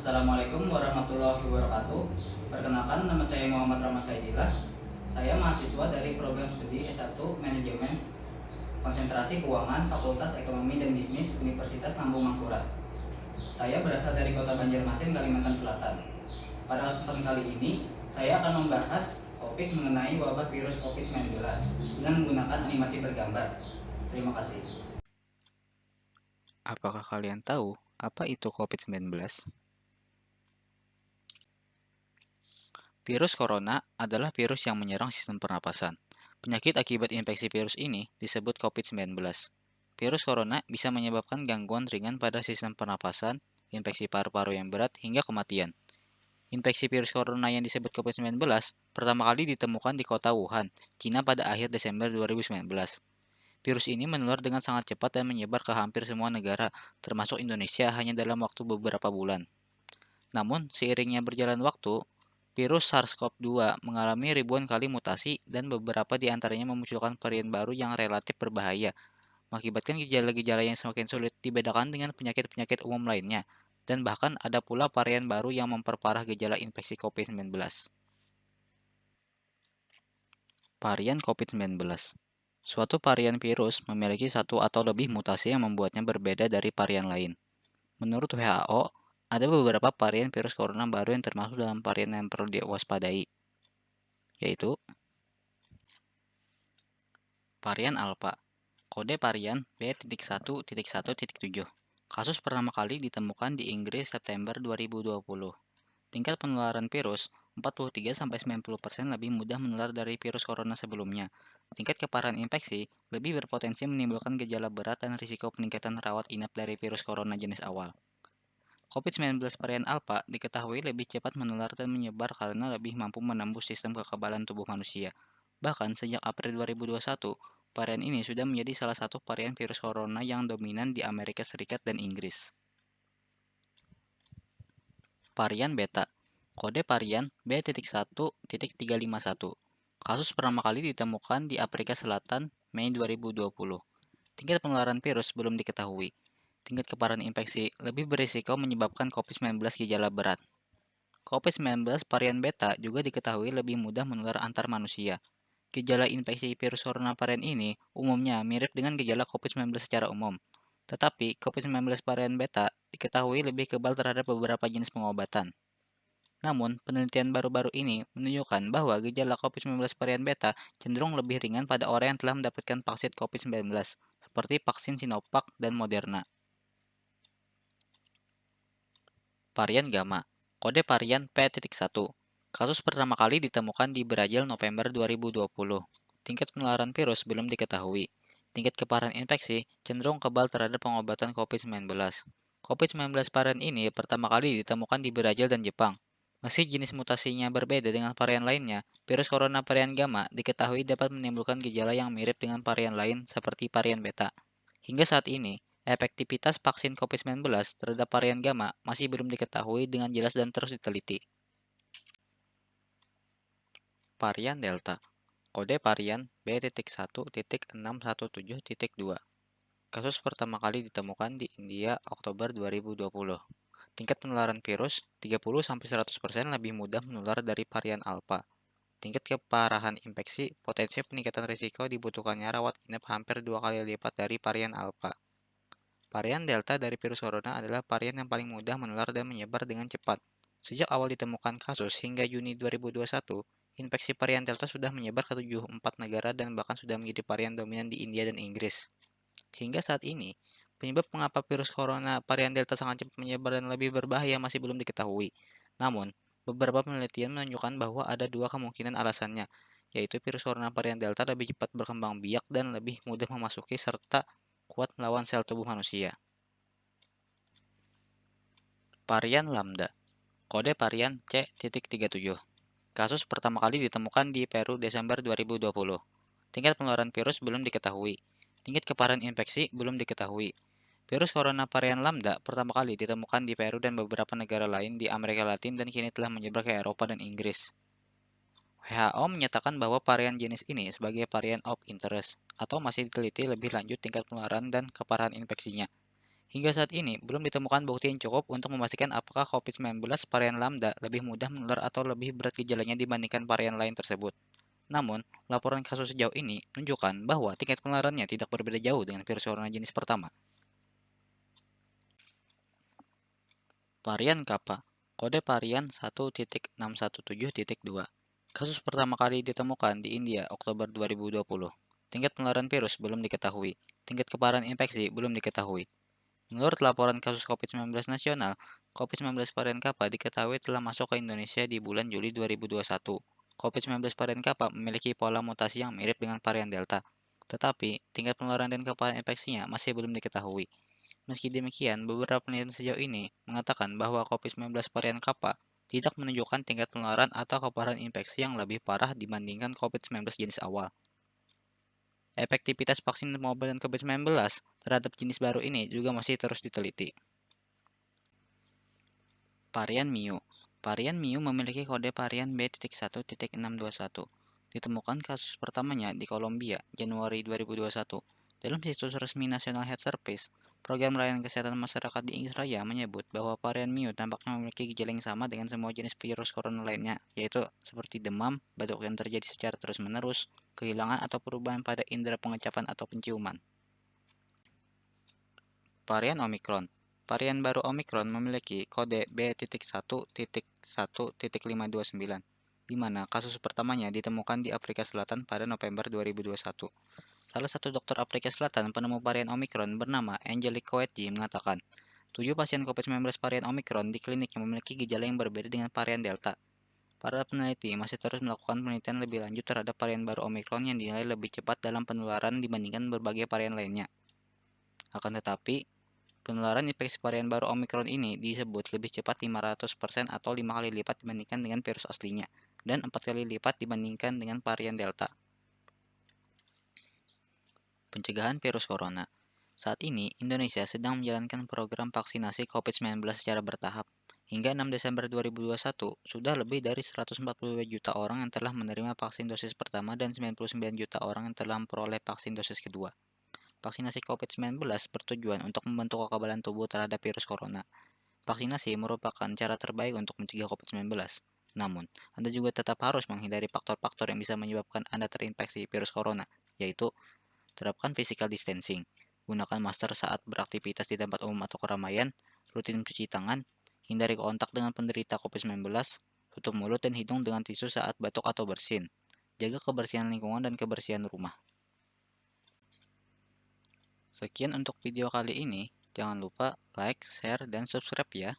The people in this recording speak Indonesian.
Assalamualaikum warahmatullahi wabarakatuh. Perkenalkan, nama saya Muhammad Rahmat Saidillah. Saya mahasiswa dari program studi S1 Manajemen Konsentrasi Keuangan Fakultas Ekonomi dan Bisnis Universitas Lambung Mangkurat. Saya berasal dari Kota Banjarmasin, Kalimantan Selatan. Pada kesempatan kali ini, saya akan membahas topik mengenai wabah virus COVID-19 dengan menggunakan animasi bergambar. Terima kasih. Apakah kalian tahu apa itu COVID-19? Virus corona adalah virus yang menyerang sistem pernapasan. Penyakit akibat infeksi virus ini disebut COVID-19. Virus corona bisa menyebabkan gangguan ringan pada sistem pernapasan, infeksi paru-paru yang berat, hingga kematian. Infeksi virus corona yang disebut COVID-19 pertama kali ditemukan di kota Wuhan, Cina pada akhir Desember 2019. Virus ini menular dengan sangat cepat dan menyebar ke hampir semua negara, termasuk Indonesia hanya dalam waktu beberapa bulan. Namun, seiringnya berjalan waktu, virus SARS-CoV-2 mengalami ribuan kali mutasi dan beberapa di antaranya memunculkan varian baru yang relatif berbahaya, mengakibatkan gejala-gejala yang semakin sulit dibedakan dengan penyakit-penyakit umum lainnya, dan bahkan ada pula varian baru yang memperparah gejala infeksi COVID-19. Varian COVID-19. Suatu varian virus memiliki satu atau lebih mutasi yang membuatnya berbeda dari varian lain. Menurut WHO, ada beberapa varian virus corona baru yang termasuk dalam varian yang perlu diwaspadai, yaitu varian Alpha, kode varian B.1.1.7. Kasus pertama kali ditemukan di Inggris September 2020. Tingkat penularan virus 43-90% lebih mudah menular dari virus corona sebelumnya. Tingkat keparahan infeksi lebih berpotensi menimbulkan gejala berat dan risiko peningkatan rawat inap dari virus corona jenis awal. COVID-19 varian Alpha diketahui lebih cepat menular dan menyebar karena lebih mampu menembus sistem kekebalan tubuh manusia. Bahkan sejak April 2021, varian ini sudah menjadi salah satu varian virus corona yang dominan di Amerika Serikat dan Inggris. Varian Beta, kode varian B.1.351. Kasus pertama kali ditemukan di Afrika Selatan Mei 2020. Tingkat penularan virus belum diketahui. Tingkat keparahan infeksi lebih berisiko menyebabkan COVID-19 gejala berat. COVID-19 varian beta juga diketahui lebih mudah menular antar manusia. Gejala infeksi virus corona varian ini umumnya mirip dengan gejala COVID-19 secara umum. Tetapi COVID-19 varian beta diketahui lebih kebal terhadap beberapa jenis pengobatan. Namun, penelitian baru-baru ini menunjukkan bahwa gejala COVID-19 varian beta cenderung lebih ringan pada orang yang telah mendapatkan vaksin COVID-19, seperti vaksin Sinovac dan Moderna. Varian Gamma, kode varian P.1. Kasus pertama kali ditemukan di Brazil November 2020. Tingkat penularan virus belum diketahui. Tingkat keparahan infeksi cenderung kebal terhadap pengobatan COVID-19. COVID-19 varian ini pertama kali ditemukan di Brazil dan Jepang. Meski jenis mutasinya berbeda dengan varian lainnya, virus corona varian Gamma diketahui dapat menimbulkan gejala yang mirip dengan varian lain seperti varian Beta. Hingga saat ini, efektivitas vaksin COVID-19 terhadap varian Gamma masih belum diketahui dengan jelas dan terus diteliti. Varian Delta, kode varian B.1.617.2. Kasus pertama kali ditemukan di India Oktober 2020. Tingkat penularan virus 30-100% lebih mudah menular dari varian Alpha. Tingkat keparahan infeksi, potensi peningkatan risiko dibutuhkannya rawat inap hampir 2 kali lipat dari varian Alpha. Varian Delta dari virus corona adalah varian yang paling mudah menular dan menyebar dengan cepat. Sejak awal ditemukan kasus hingga Juni 2021, infeksi varian Delta sudah menyebar ke 74 negara dan bahkan sudah menjadi varian dominan di India dan Inggris. Hingga saat ini, penyebab mengapa virus corona varian Delta sangat cepat menyebar dan lebih berbahaya masih belum diketahui. Namun, beberapa penelitian menunjukkan bahwa ada dua kemungkinan alasannya, yaitu virus corona varian Delta lebih cepat berkembang biak dan lebih mudah memasuki serta kuat melawan sel tubuh manusia. Varian Lambda, kode varian C.37. Kasus pertama kali ditemukan di Peru Desember 2020. Tingkat penularan virus belum diketahui. Tingkat keparahan infeksi belum diketahui. Virus corona varian Lambda pertama kali ditemukan di Peru dan beberapa negara lain di Amerika Latin dan kini telah menyebar ke Eropa dan Inggris. WHO menyatakan bahwa varian jenis ini sebagai varian of interest atau masih diteliti lebih lanjut tingkat penularan dan keparahan infeksinya. Hingga saat ini, belum ditemukan bukti yang cukup untuk memastikan apakah COVID-19 varian Lambda lebih mudah menular atau lebih berat gejalanya dibandingkan varian lain tersebut. Namun, laporan kasus sejauh ini menunjukkan bahwa tingkat penularannya tidak berbeda jauh dengan virus corona jenis pertama. Varian Kappa, kode varian 1.617.2. Kasus pertama kali ditemukan di India Oktober 2020. Tingkat penularan virus belum diketahui. Tingkat keparahan infeksi belum diketahui. Menurut laporan kasus COVID-19 nasional, COVID-19 varian Kappa diketahui telah masuk ke Indonesia di bulan Juli 2021. COVID-19 varian Kappa memiliki pola mutasi yang mirip dengan varian Delta, tetapi tingkat penularan dan keparahan infeksinya masih belum diketahui. Meski demikian, beberapa penelitian sejauh ini mengatakan bahwa COVID-19 varian Kappa tidak menunjukkan tingkat penularan atau keparahan infeksi yang lebih parah dibandingkan COVID-19 jenis awal. Efektivitas vaksin pengobatan COVID-19 terhadap jenis baru ini juga masih terus diteliti. Varian Mu. Varian Mu memiliki kode varian B.1.621. Ditemukan kasus pertamanya di Kolombia, Januari 2021. Dalam situs resmi National Health Service, Program Layanan Kesehatan Masyarakat di Inggris Raya menyebut bahwa varian Mu tampaknya memiliki gejala yang sama dengan semua jenis virus corona lainnya, yaitu seperti demam, batuk yang terjadi secara terus-menerus, kehilangan atau perubahan pada indera pengecapan atau penciuman. Varian Omicron. Varian baru Omicron memiliki kode B.1.1.529, di mana kasus pertamanya ditemukan di Afrika Selatan pada November 2021. Salah satu dokter Afrika Selatan penemu varian Omicron bernama Angelique Coetji mengatakan, 7 pasien COVID-19 varian Omicron di kliniknya memiliki gejala yang berbeda dengan varian Delta. Para peneliti masih terus melakukan penelitian lebih lanjut terhadap varian baru Omicron yang dinilai lebih cepat dalam penularan dibandingkan berbagai varian lainnya. Akan tetapi, penularan infeksi varian baru Omicron ini disebut lebih cepat 500% atau 5 kali lipat dibandingkan dengan virus aslinya, dan 4 kali lipat dibandingkan dengan varian Delta. Pencegahan virus corona. Saat ini, Indonesia sedang menjalankan program vaksinasi COVID-19 secara bertahap. Hingga 6 Desember 2021, sudah lebih dari 142 juta orang yang telah menerima vaksin dosis pertama dan 99 juta orang yang telah memperoleh vaksin dosis kedua. Vaksinasi COVID-19 bertujuan untuk membentuk kekebalan tubuh terhadap virus corona. Vaksinasi merupakan cara terbaik untuk mencegah COVID-19. Namun, Anda juga tetap harus menghindari faktor-faktor yang bisa menyebabkan Anda terinfeksi virus corona, yaitu terapkan physical distancing, gunakan masker saat beraktivitas di tempat umum atau keramaian, rutin mencuci tangan, hindari kontak dengan penderita COVID-19, tutup mulut dan hidung dengan tisu saat batuk atau bersin, jaga kebersihan lingkungan dan kebersihan rumah. Sekian untuk video kali ini. Jangan lupa like, share, dan subscribe ya.